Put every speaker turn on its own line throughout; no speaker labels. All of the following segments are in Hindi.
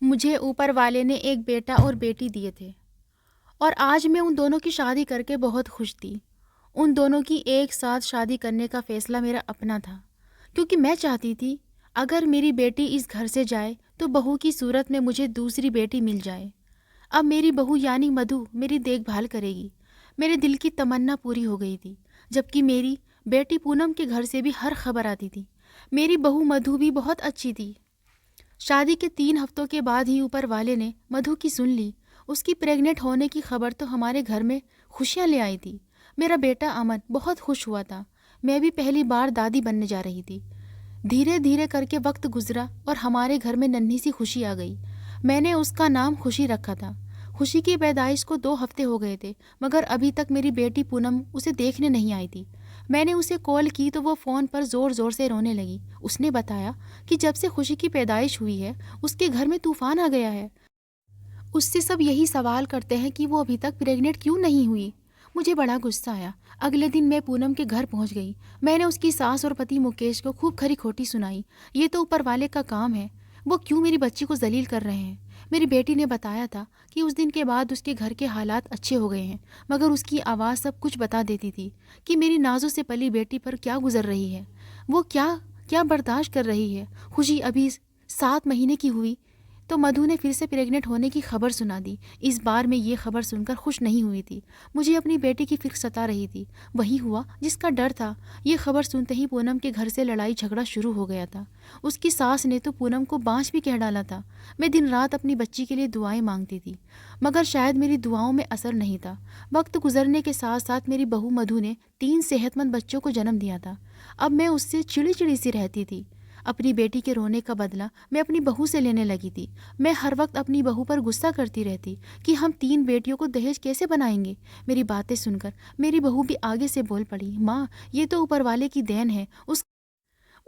मुझे ऊपर वाले ने एक बेटा और बेटी दिए थे और आज मैं उन दोनों की शादी करके बहुत खुश थी। उन दोनों की एक साथ शादी करने का फ़ैसला मेरा अपना था, क्योंकि मैं चाहती थी अगर मेरी बेटी इस घर से जाए तो बहू की सूरत में मुझे दूसरी बेटी मिल जाए। अब मेरी बहू यानी मधु मेरी देखभाल करेगी। मेरे दिल की तमन्ना पूरी हो गई थी, जबकि मेरी बेटी पूनम के घर से भी हर खबर आती थी। मेरी बहू मधु भी बहुत अच्छी थी। शादी के 3 हफ्तों के बाद ही ऊपर वाले ने मधु की सुन ली। उसकी प्रेग्नेंट होने की खबर तो हमारे घर में खुशियाँ ले आई थी। मेरा बेटा अमन बहुत खुश हुआ था। मैं भी पहली बार दादी बनने जा रही थी। धीरे धीरे करके वक्त गुजरा और हमारे घर में नन्ही सी खुशी आ गई। मैंने उसका नाम खुशी रखा था। खुशी की पैदाइश को 2 हफ्ते हो गए थे, मगर अभी तक मेरी बेटी पूनम उसे देखने नहीं आई थी। मैंने उसे कॉल की तो वो फ़ोन पर ज़ोर ज़ोर से रोने लगी। उसने बताया कि जब से खुशी की पैदाइश हुई है उसके घर में तूफान आ गया है। उससे सब यही सवाल करते हैं कि वो अभी तक प्रेग्नेंट क्यों नहीं हुई। मुझे बड़ा गुस्सा आया। अगले दिन मैं पूनम के घर पहुंच गई। मैंने उसकी सास और पति मुकेश को खूब खरी खोटी सुनाई। ये तो ऊपर वाले का काम है, वो क्यों मेरी बच्ची को जलील कर रहे हैं। मेरी बेटी ने बताया था कि उस दिन के बाद उसके घर के हालात अच्छे हो गए हैं, मगर उसकी आवाज़ सब कुछ बता देती थी कि मेरी नाजों से पली बेटी पर क्या गुजर रही है, वो क्या क्या बर्दाश्त कर रही है। खुशी अभी 7 महीने की हुई तो मधु ने फिर से प्रेग्नेंट होने की खबर सुना दी। इस बार मैं ये खबर सुनकर खुश नहीं हुई थी। मुझे अपनी बेटी की फिक्र सता रही थी। वही हुआ जिसका डर था। ये खबर सुनते ही पूनम के घर से लड़ाई झगड़ा शुरू हो गया था। उसकी सास ने तो पूनम को बांझ भी कह डाला था। मैं दिन रात अपनी बच्ची के लिए दुआएं मांगती थी, मगर शायद मेरी दुआओं में असर नहीं था। वक्त गुजरने के साथ साथ मेरी बहू मधु ने 3 सेहतमंद बच्चों को जन्म दिया था। अब मैं उससे चिड़ी चिड़ी सी रहती थी। अपनी बेटी के रोने का बदला मैं अपनी बहू से लेने लगी थी। मैं हर वक्त अपनी बहू पर गुस्सा करती रहती कि हम 3 बेटियों को दहेज कैसे बनाएंगे। मेरी बातें सुनकर मेरी बहू भी आगे से बोल पड़ी, माँ, ये तो ऊपर वाले की देन है,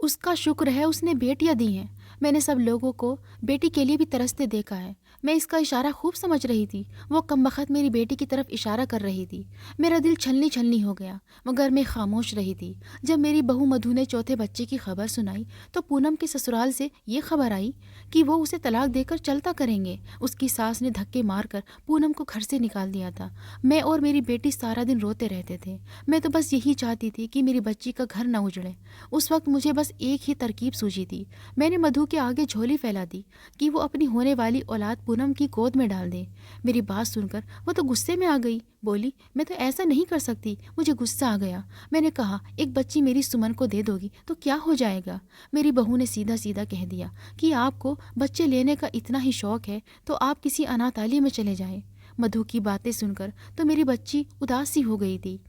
उसका शुक्र है उसने बेटियां दी हैं। मैंने सब लोगों को बेटी के लिए भी तरसते देखा है। मैं इसका इशारा खूब समझ रही थी। वो कमबख्त मेरी बेटी की तरफ इशारा कर रही थी। मेरा दिल छलनी छलनी हो गया, मगर मैं खामोश रही थी। जब मेरी बहू मधु ने चौथे बच्चे की खबर सुनाई तो पूनम के ससुराल से ये खबर आई कि वो उसे तलाक देकर चलता करेंगे। उसकी सास ने धक्के मारकर पूनम को घर से निकाल दिया था। मैं और मेरी बेटी सारा दिन रोते रहते थे। मैं तो बस यही चाहती थी कि मेरी बच्ची का घर न उजड़े। उस वक्त मुझे बस एक ही तरकीब सूझी थी। मैंने मधु के आगे झोली फैला दी कि वो अपनी होने वाली औलाद पूनम की गोद में डाल दे। मेरी बात सुनकर वो तो गुस्से में आ गई। बोली, मैं तो ऐसा नहीं कर सकती। मुझे गुस्सा आ गया। मैंने कहा, एक बच्ची मेरी सुमन को दे दोगी तो क्या हो जाएगा। मेरी बहू ने सीधा सीधा कह दिया कि आपको बच्चे लेने का इतना ही शौक है तो आप किसी अनाथालय में चले जाएं। मधु की बातें सुनकर तो मेरी बच्ची उदास सी हो गई थी।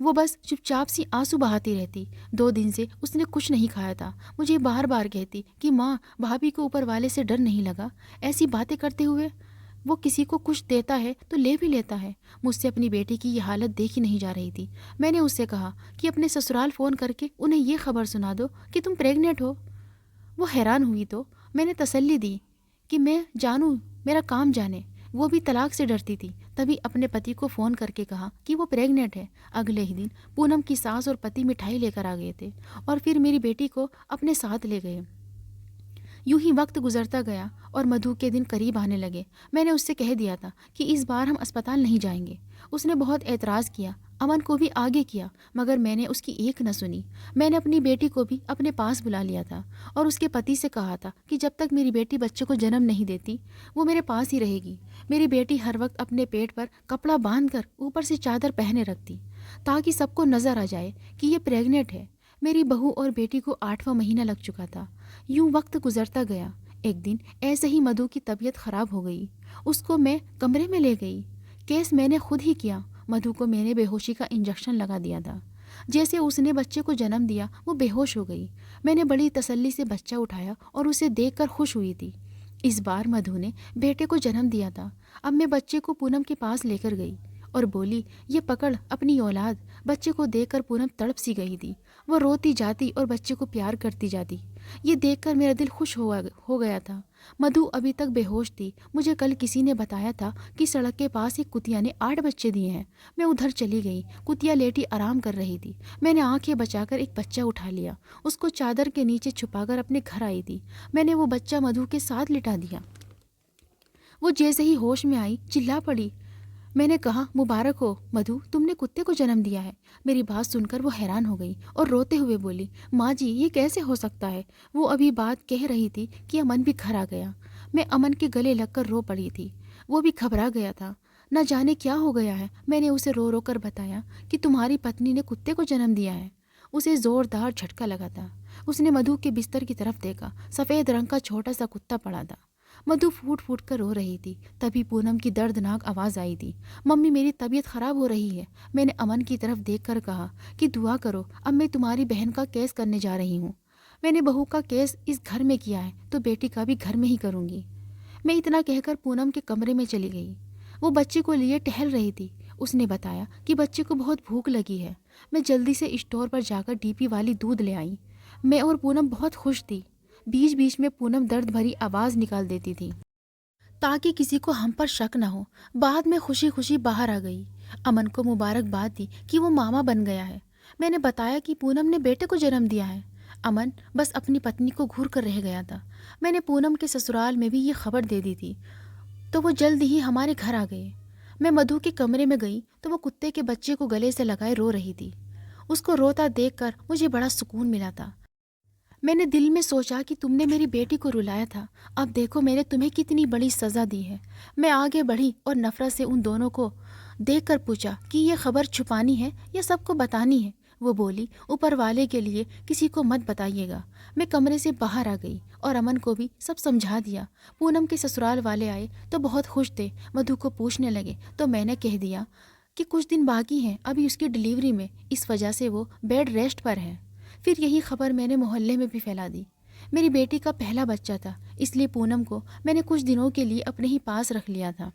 वो बस चुपचाप सी आंसू बहाती रहती। 2 दिन से उसने कुछ नहीं खाया था। मुझे बार बार कहती कि माँ, भाभी को ऊपर वाले से डर नहीं लगा। ऐसी बातें करते हुए वो किसी को कुछ देता है तो ले भी लेता है। मुझसे अपनी बेटी की ये हालत देखी नहीं जा रही थी। मैंने उससे कहा कि अपने ससुराल फ़ोन करके उन्हें ये खबर सुना दो कि तुम प्रेग्नेंट हो। वो हैरान हुई तो मैंने तसल्ली दी कि मैं जानूँ, मेरा काम जाने। वो भी तलाक से डरती थी। तभी अपने पति को फ़ोन करके कहा कि वो प्रेग्नेंट है। अगले ही दिन पूनम की सास और पति मिठाई लेकर आ गए थे और फिर मेरी बेटी को अपने साथ ले गए। यूं ही वक्त गुजरता गया और मधु के दिन करीब आने लगे। मैंने उससे कह दिया था कि इस बार हम अस्पताल नहीं जाएंगे। उसने बहुत एतराज़ किया, अमन को भी आगे किया, मगर मैंने उसकी एक न सुनी। मैंने अपनी बेटी को भी अपने पास बुला लिया था और उसके पति से कहा था कि जब तक मेरी बेटी बच्चे को जन्म नहीं देती वो मेरे पास ही रहेगी। मेरी बेटी हर वक्त अपने पेट पर कपड़ा बांधकर ऊपर से चादर पहने रखती ताकि सबको नज़र आ जाए कि ये प्रेग्नेंट है। मेरी बहू और बेटी को 8वां महीना लग चुका था। यूं वक्त गुजरता गया। एक दिन ऐसे ही मधु की तबीयत खराब हो गई। उसको मैं कमरे में ले गई। केस मैंने खुद ही किया। मधु को मैंने बेहोशी का इंजेक्शन लगा दिया था। जैसे उसने बच्चे को जन्म दिया वो बेहोश हो गई। मैंने बड़ी तसल्ली से बच्चा उठाया और उसे देखकर खुश हुई थी। इस बार मधु ने बेटे को जन्म दिया था। अब मैं बच्चे को पूनम के पास लेकर गई और बोली, ये पकड़ अपनी औलाद। बच्चे को देखकर पूनम तड़प सी गई थी। वो रोती जाती और बच्चे को प्यार करती जाती। ये देखकर मेरा दिल खुश हो गया था। मधु अभी तक बेहोश थी। मुझे कल किसी ने बताया था कि सड़क के पास एक कुतिया ने 8 बच्चे दिए हैं। मैं उधर चली गई। कुतिया लेटी आराम कर रही थी। मैंने आंखें बचाकर एक बच्चा उठा लिया। उसको चादर के नीचे छुपाकर अपने घर आई थी। मैंने वो बच्चा मधु के साथ लिटा दिया। वो जैसे ही होश में आई चिल्ला पड़ी। मैंने कहा, मुबारक हो मधु, तुमने कुत्ते को जन्म दिया है। मेरी बात सुनकर वो हैरान हो गई और रोते हुए बोली, माँ जी ये कैसे हो सकता है। वो अभी बात कह रही थी कि अमन भी घर आ गया। मैं अमन के गले लगकर रो पड़ी थी। वो भी घबरा गया था। न जाने क्या हो गया है। मैंने उसे रो रो कर बताया कि तुम्हारी पत्नी ने कुत्ते को जन्म दिया है। उसे ज़ोरदार झटका लगा था। उसने मधु के बिस्तर की तरफ देखा। सफ़ेद रंग का छोटा सा कुत्ता पड़ा था। मधु फूट फूट कर रो रही थी। तभी पूनम की दर्दनाक आवाज़ आई थी, मम्मी मेरी तबीयत ख़राब हो रही है। मैंने अमन की तरफ देखकर कहा कि दुआ करो, अब मैं तुम्हारी बहन का केस करने जा रही हूँ। मैंने बहू का केस इस घर में किया है तो बेटी का भी घर में ही करूँगी। मैं इतना कहकर पूनम के कमरे में चली गई। वो बच्चे को लिए टहल रही थी। उसने बताया कि बच्चे को बहुत भूख लगी है। मैं जल्दी से स्टोर पर जाकर डीपी वाली दूध ले आई। मैं और पूनम बहुत खुश थी। बीच बीच में पूनम दर्द भरी आवाज़ निकाल देती थी ताकि किसी को हम पर शक न हो। बाद में खुशी खुशी बाहर आ गई। अमन को मुबारकबाद दी कि वो मामा बन गया है। मैंने बताया कि पूनम ने बेटे को जन्म दिया है। अमन बस अपनी पत्नी को घूर कर रह गया था। मैंने पूनम के ससुराल में भी ये खबर दे दी थी तो वो जल्द ही हमारे घर आ गए। मैं मधु के कमरे में गई तो वो कुत्ते के बच्चे को गले से लगाए रो रही थी। उसको रोता देखकर मुझे बड़ा सुकून मिला था। मैंने दिल में सोचा कि तुमने मेरी बेटी को रुलाया था, अब देखो मैंने तुम्हें कितनी बड़ी सज़ा दी है। मैं आगे बढ़ी और नफ़रत से उन दोनों को देखकर पूछा कि ये खबर छुपानी है या सबको बतानी है। वो बोली, ऊपर वाले के लिए किसी को मत बताइएगा। मैं कमरे से बाहर आ गई और अमन को भी सब समझा दिया। पूनम के ससुराल वाले आए तो बहुत खुश थे। मधु को पूछने लगे तो मैंने कह दिया कि कुछ दिन बाकी हैं अभी उसकी डिलीवरी में, इस वजह से वो बेड रेस्ट पर है। फिर यही खबर मैंने मोहल्ले में भी फैला दी। मेरी बेटी का पहला बच्चा था, इसलिए पूनम को मैंने कुछ दिनों के लिए अपने ही पास रख लिया था।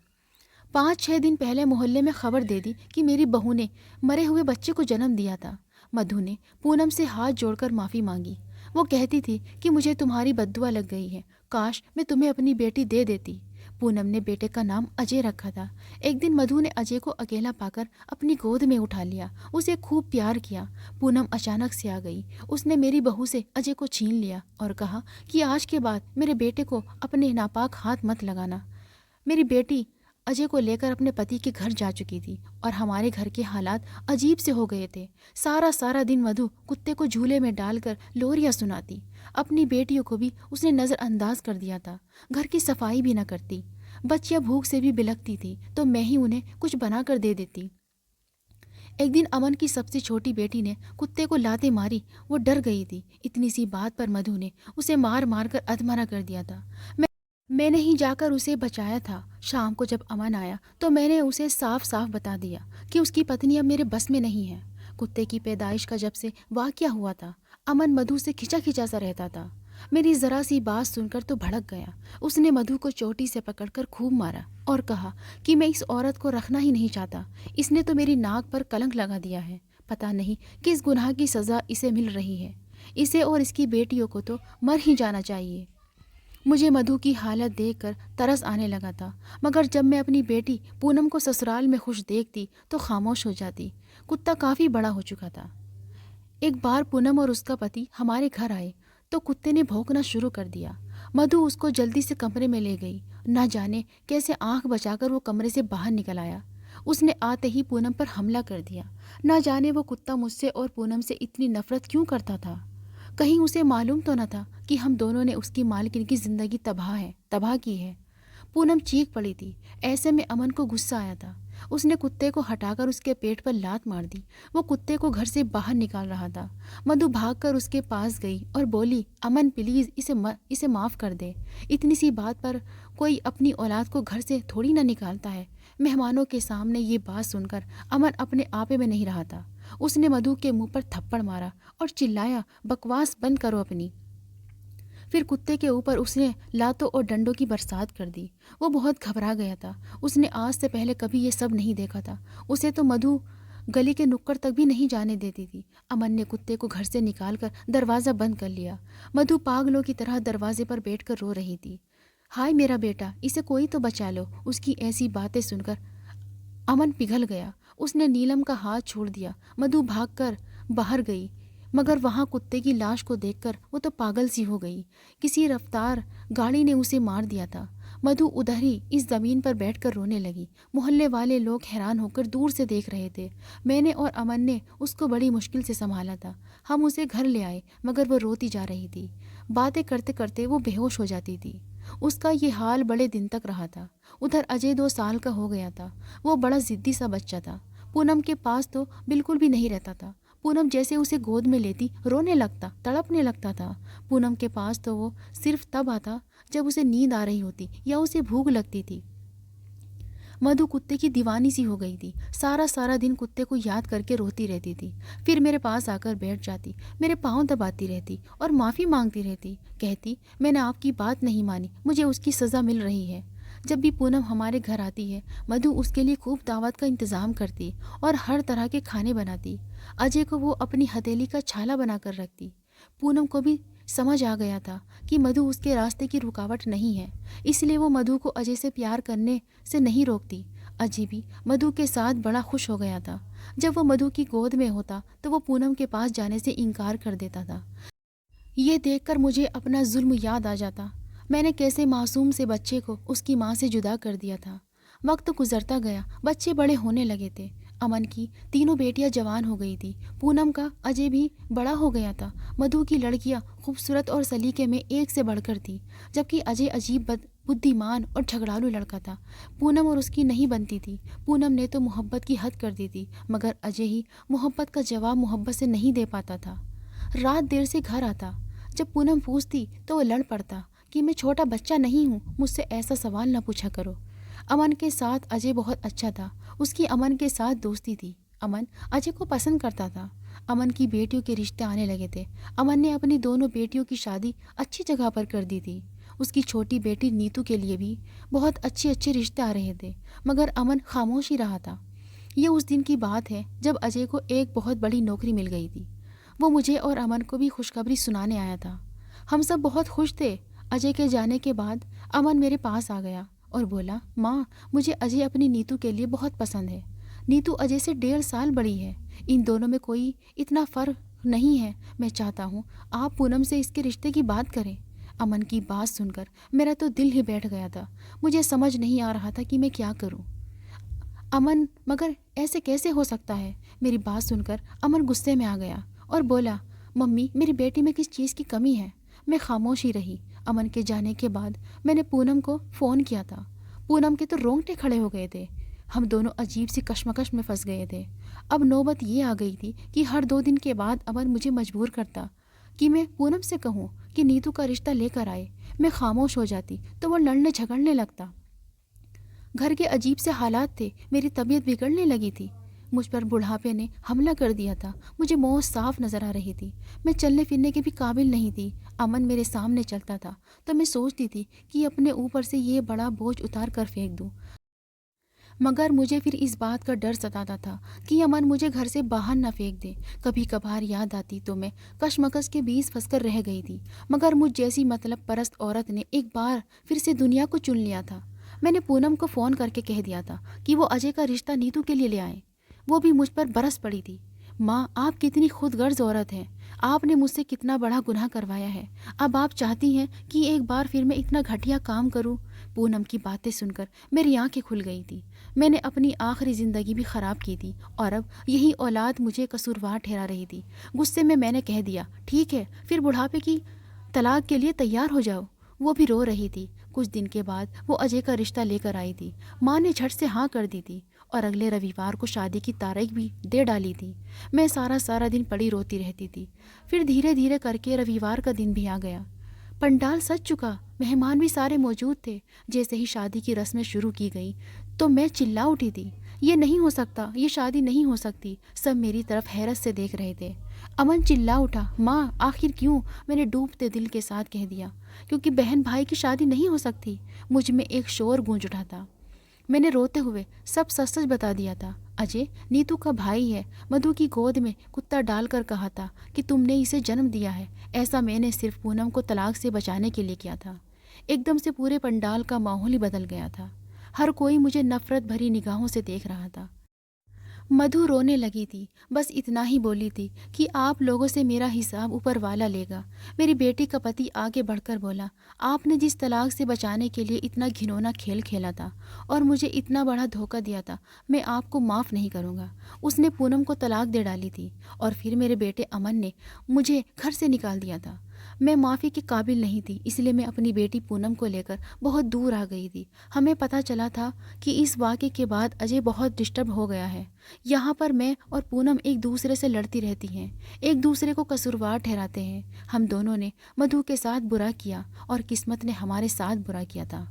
5-6 दिन पहले मोहल्ले में खबर दे दी कि मेरी बहू ने मरे हुए बच्चे को जन्म दिया था। मधु ने पूनम से हाथ जोड़कर माफ़ी मांगी। वो कहती थी कि मुझे तुम्हारी बद्दुआ लग गई है, काश मैं तुम्हें अपनी बेटी दे देती। पूनम ने बेटे का नाम अजय रखा था। एक दिन मधु ने अजय को अकेला पाकर अपनी गोद में उठा लिया, उसे खूब प्यार किया। पूनम अचानक से आ गई। उसने मेरी बहू से अजय को छीन लिया और कहा कि आज के बाद मेरे बेटे को अपने नापाक हाथ मत लगाना। मेरी बेटी अजय को लेकर अपने पति के घर जा चुकी थी और हमारे घर के हालात अजीब से हो गए थे। सारा सारा दिन मधु कुत्ते को झूले में डालकर लोरियां सुनाती। अपनी बेटियों को भी उसने नज़रअंदाज कर दिया था। घर की सफाई भी न करती। बच्चियां भूख से भी बिलखती थी तो मैं ही उन्हें कुछ बना कर दे देती। एक दिन अमन की सबसे छोटी बेटी ने कुत्ते को लाते मारी। वो डर गई थी। इतनी सी बात पर मधु ने उसे मार मार कर अधमरा कर दिया था। मैंने ही जाकर उसे बचाया था। शाम को जब अमन आया तो मैंने उसे साफ साफ बता दिया कि उसकी पत्नी अब मेरे बस में नहीं है। कुत्ते की पैदाइश का जब से वाक़या हुआ था, अमन मधु से खिंचा खिंचा सा रहता था। मेरी ज़रा सी बात सुनकर तो भड़क गया। उसने मधु को चोटी से पकड़कर खूब मारा और कहा कि मैं इस औरत को रखना ही नहीं चाहता। इसने तो मेरी नाक पर कलंक लगा दिया है। पता नहीं किस गुनाह की सज़ा इसे मिल रही है। इसे और इसकी बेटियों को तो मर ही जाना चाहिए। मुझे मधु की हालत देखकर तरस आने लगा था, मगर जब मैं अपनी बेटी पूनम को ससुराल में खुश देखती तो खामोश हो जाती। कुत्ता काफ़ी बड़ा हो चुका था। एक बार पूनम और उसका पति हमारे घर आए तो कुत्ते ने भौंकना शुरू कर दिया। मधु उसको जल्दी से कमरे में ले गई। ना जाने कैसे आंख बचाकर वो कमरे से बाहर निकल आया। उसने आते ही पूनम पर हमला कर दिया। ना जाने वो कुत्ता मुझसे और पूनम से इतनी नफरत क्यों करता था। कहीं उसे मालूम तो न था कि हम दोनों ने उसकी मालकिन की ज़िंदगी तबाह की है। पूनम चीख पड़ी थी। ऐसे में अमन को गुस्सा आया था। उसने कुत्ते को हटाकर उसके पेट पर लात मार दी। वो कुत्ते को घर से बाहर निकाल रहा था। मधु भागकर उसके पास गई और बोली, अमन प्लीज़ इसे माफ़ कर दे। इतनी सी बात पर कोई अपनी औलाद को घर से थोड़ी ना निकालता है। मेहमानों के सामने ये बात सुनकर अमन अपने आपे में नहीं रहा था। उसने मधु के मुंह पर थप्पड़ मारा और चिल्लाया, बकवास बंद करो अपनी। फिर कुत्ते के ऊपर उसने लातों और डंडों की बरसात कर दी। वो बहुत घबरा गया था। उसने आज से पहले कभी ये सब नहीं देखा था। उसे तो मधु गली के नुक्कड़ तक भी नहीं जाने देती थी। अमन ने कुत्ते को घर से निकालकर दरवाज़ा बंद कर लिया। मधु पागलों की तरह दरवाजे पर बैठकर रो रही थी। हाय मेरा बेटा, इसे कोई तो बचा लो। उसकी ऐसी बातें सुनकर अमन पिघल गया। उसने नीलम का हाथ छोड़ दिया। मधु भागकर बाहर गई, मगर वहाँ कुत्ते की लाश को देखकर वो तो पागल सी हो गई। किसी रफ्तार गाड़ी ने उसे मार दिया था। मधु उधर ही इस ज़मीन पर बैठकर रोने लगी। मोहल्ले वाले लोग हैरान होकर दूर से देख रहे थे। मैंने और अमन ने उसको बड़ी मुश्किल से संभाला था। हम उसे घर ले आए, मगर वो रोती जा रही थी। बातें करते करते वो बेहोश हो जाती थी। उसका ये हाल बड़े दिन तक रहा था। उधर अजय 2 साल का हो गया था। वो बड़ा ज़िद्दी सा बच्चा था। पूनम के पास तो बिल्कुल भी नहीं रहता था। पूनम जैसे उसे गोद में लेती रोने लगता, तड़पने लगता था। पूनम के पास तो वो सिर्फ तब आता जब उसे नींद आ रही होती या उसे भूख लगती थी। मधु कुत्ते की दीवानी सी हो गई थी। सारा सारा दिन कुत्ते को याद करके रोती रहती थी। फिर मेरे पास आकर बैठ जाती, मेरे पाँव दबाती रहती और माफ़ी मांगती रहती। कहती, मैंने आपकी बात नहीं मानी, मुझे उसकी सज़ा मिल रही है। जब भी पूनम हमारे घर आती है, मधु उसके लिए खूब दावत का इंतज़ाम करती और हर तरह के खाने बनाती। अजय को वो अपनी हथेली का छाला बनाकर रखती। पूनम को भी समझ आ गया था कि मधु उसके रास्ते की रुकावट नहीं है, इसलिए वो मधु को अजय से प्यार करने से नहीं रोकती। अजय भी मधु के साथ बड़ा खुश हो गया था। जब वो मधु की गोद में होता तो वो पूनम के पास जाने से इनकार कर देता था। ये देखकर मुझे अपना जुल्म याद आ जाता। मैंने कैसे मासूम से बच्चे को उसकी माँ से जुदा कर दिया था। वक्त गुजरता गया, बच्चे बड़े होने लगे थे। अमन की 3 बेटियां जवान हो गई थी। पूनम का अजय भी बड़ा हो गया था। मधु की लड़कियां खूबसूरत और सलीके में एक से बढ़कर थी, जबकि अजय अजीब बुद्धिमान और झगड़ालू लड़का था। पूनम और उसकी नहीं बनती थी। पूनम ने तो मोहब्बत की हद कर दी थी, मगर अजय ही मोहब्बत का जवाब मोहब्बत से नहीं दे पाता था। रात देर से घर आता। जब पूनम पूछती तो वो लड़ पड़ता कि मैं छोटा बच्चा नहीं हूँ, मुझसे ऐसा सवाल ना पूछा करो। अमन के साथ अजय बहुत अच्छा था। उसकी अमन के साथ दोस्ती थी। अमन अजय को पसंद करता था। अमन की बेटियों के रिश्ते आने लगे थे। अमन ने अपनी दोनों बेटियों की शादी अच्छी जगह पर कर दी थी। उसकी छोटी बेटी नीतू के लिए भी बहुत अच्छे अच्छे रिश्ते आ रहे थे, मगर अमन खामोश ही रहा था। ये उस दिन की बात है जब अजय को एक बहुत बड़ी नौकरी मिल गई थी। वो मुझे और अमन को भी खुशखबरी सुनाने आया था। हम सब बहुत खुश थे। अजय के जाने के बाद अमन मेरे पास आ गया और बोला, माँ, मुझे अजय अपनी नीतू के लिए बहुत पसंद है। नीतू अजय से 1.5 साल बड़ी है। इन दोनों में कोई इतना फ़र्क नहीं है। मैं चाहता हूँ आप पूनम से इसके रिश्ते की बात करें। अमन की बात सुनकर मेरा तो दिल ही बैठ गया था। मुझे समझ नहीं आ रहा था कि मैं क्या करूँ। अमन, मगर ऐसे कैसे हो सकता है? मेरी बात सुनकर अमन गुस्से में आ गया और बोला, मम्मी, मेरी बेटी में किस चीज़ की कमी है? मैं खामोश ही रही। अमन के जाने के बाद मैंने पूनम को फ़ोन किया था। पूनम के तो रोंगटे खड़े हो गए थे। हम दोनों अजीब सी कश्मकश में फंस गए थे। अब नौबत ये आ गई थी कि हर 2 दिन के बाद अमन मुझे मजबूर करता कि मैं पूनम से कहूँ कि नीतू का रिश्ता लेकर आए। मैं खामोश हो जाती तो वो लड़ने झगड़ने लगता। घर के अजीब से हालात थे। मेरी तबीयत बिगड़ने लगी थी। मुझ पर बुढ़ापे ने हमला कर दिया था। मुझे मौत साफ नजर आ रही थी। मैं चलने फिरने के भी काबिल नहीं थी। अमन मेरे सामने चलता था तो मैं सोचती थी कि अपने ऊपर से ये बड़ा बोझ उतार कर फेंक दूं, मगर मुझे फिर इस बात का डर सताता था कि अमन मुझे घर से बाहर ना फेंक दे। कभी कभार याद आती तो मैं कशमकश के बीच फंसकर रह गई थी। मगर मुझ जैसी मतलब परस्त औरत ने एक बार फिर से दुनिया को चुन लिया था। मैंने पूनम को फ़ोन करके कह दिया था कि वो अजय का रिश्ता नीतू के लिए ले आए। वो भी मुझ पर बरस पड़ी थी। माँ, आप कितनी खुदगर्ज औरत हैं। आपने मुझसे कितना बड़ा गुनाह करवाया है। अब आप चाहती हैं कि एक बार फिर मैं इतना घटिया काम करूं? पूनम की बातें सुनकर मेरी आंखें खुल गई थी। मैंने अपनी आखिरी ज़िंदगी भी ख़राब की थी और अब यही औलाद मुझे कसूरवार ठहरा रही थी। गुस्से में मैंने कह दिया, ठीक है, फिर बुढ़ापे की तलाक के लिए तैयार हो जाओ। वो भी रो रही थी। कुछ दिन के बाद वो अजय का रिश्ता लेकर आई थी। माँ ने झट से हाँ कर दी थी और अगले रविवार को शादी की तारीख भी दे डाली थी। मैं सारा सारा दिन पड़ी रोती रहती थी। फिर धीरे धीरे करके रविवार का दिन भी आ गया। पंडाल सज चुका, मेहमान भी सारे मौजूद थे। जैसे ही शादी की रस्में शुरू की गई तो मैं चिल्ला उठी थी, ये नहीं हो सकता, ये शादी नहीं हो सकती। सब मेरी तरफ हैरत से देख रहे थे। अमन चिल्ला उठा, माँ, आखिर क्यों? मैंने डूबते दिल के साथ कह दिया, क्योंकि बहन भाई की शादी नहीं हो सकती। मुझ में एक शोर गूंज उठा था। मैंने रोते हुए सब सच सच बता दिया था। अजय नीतू का भाई है। मधु की गोद में कुत्ता डालकर कहा था कि तुमने इसे जन्म दिया है। ऐसा मैंने सिर्फ पूनम को तलाक से बचाने के लिए किया था। एकदम से पूरे पंडाल का माहौल ही बदल गया था। हर कोई मुझे नफरत भरी निगाहों से देख रहा था। मधु रोने लगी थी। बस इतना ही बोली थी कि आप लोगों से मेरा हिसाब ऊपर वाला लेगा। मेरी बेटी का पति आगे बढ़कर बोला, आपने जिस तलाक से बचाने के लिए इतना घिनौना खेल खेला था और मुझे इतना बड़ा धोखा दिया था, मैं आपको माफ़ नहीं करूँगा। उसने पूनम को तलाक दे डाली थी और फिर मेरे बेटे अमन ने मुझे घर से निकाल दिया था। मैं माफ़ी के काबिल नहीं थी, इसलिए मैं अपनी बेटी पूनम को लेकर बहुत दूर आ गई थी। हमें पता चला था कि इस वाक़े के बाद अजय बहुत डिस्टर्ब हो गया है। यहाँ पर मैं और पूनम एक दूसरे से लड़ती रहती हैं, एक दूसरे को कसूरवार ठहराते हैं। हम दोनों ने मधु के साथ बुरा किया और किस्मत ने हमारे साथ बुरा किया था।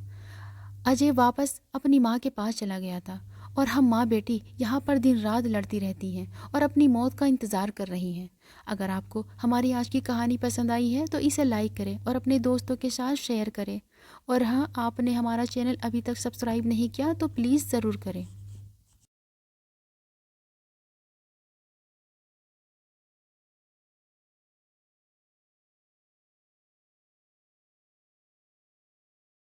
अजय वापस अपनी माँ के पास चला गया था और हम माँ बेटी यहाँ पर दिन रात लड़ती रहती हैं और अपनी मौत का इंतज़ार कर रही हैं। अगर आपको हमारी आज की कहानी पसंद आई है तो इसे लाइक करें और अपने दोस्तों के साथ शेयर करें। और हाँ, आपने हमारा चैनल अभी तक सब्सक्राइब नहीं किया तो प्लीज़ ज़रूर करें।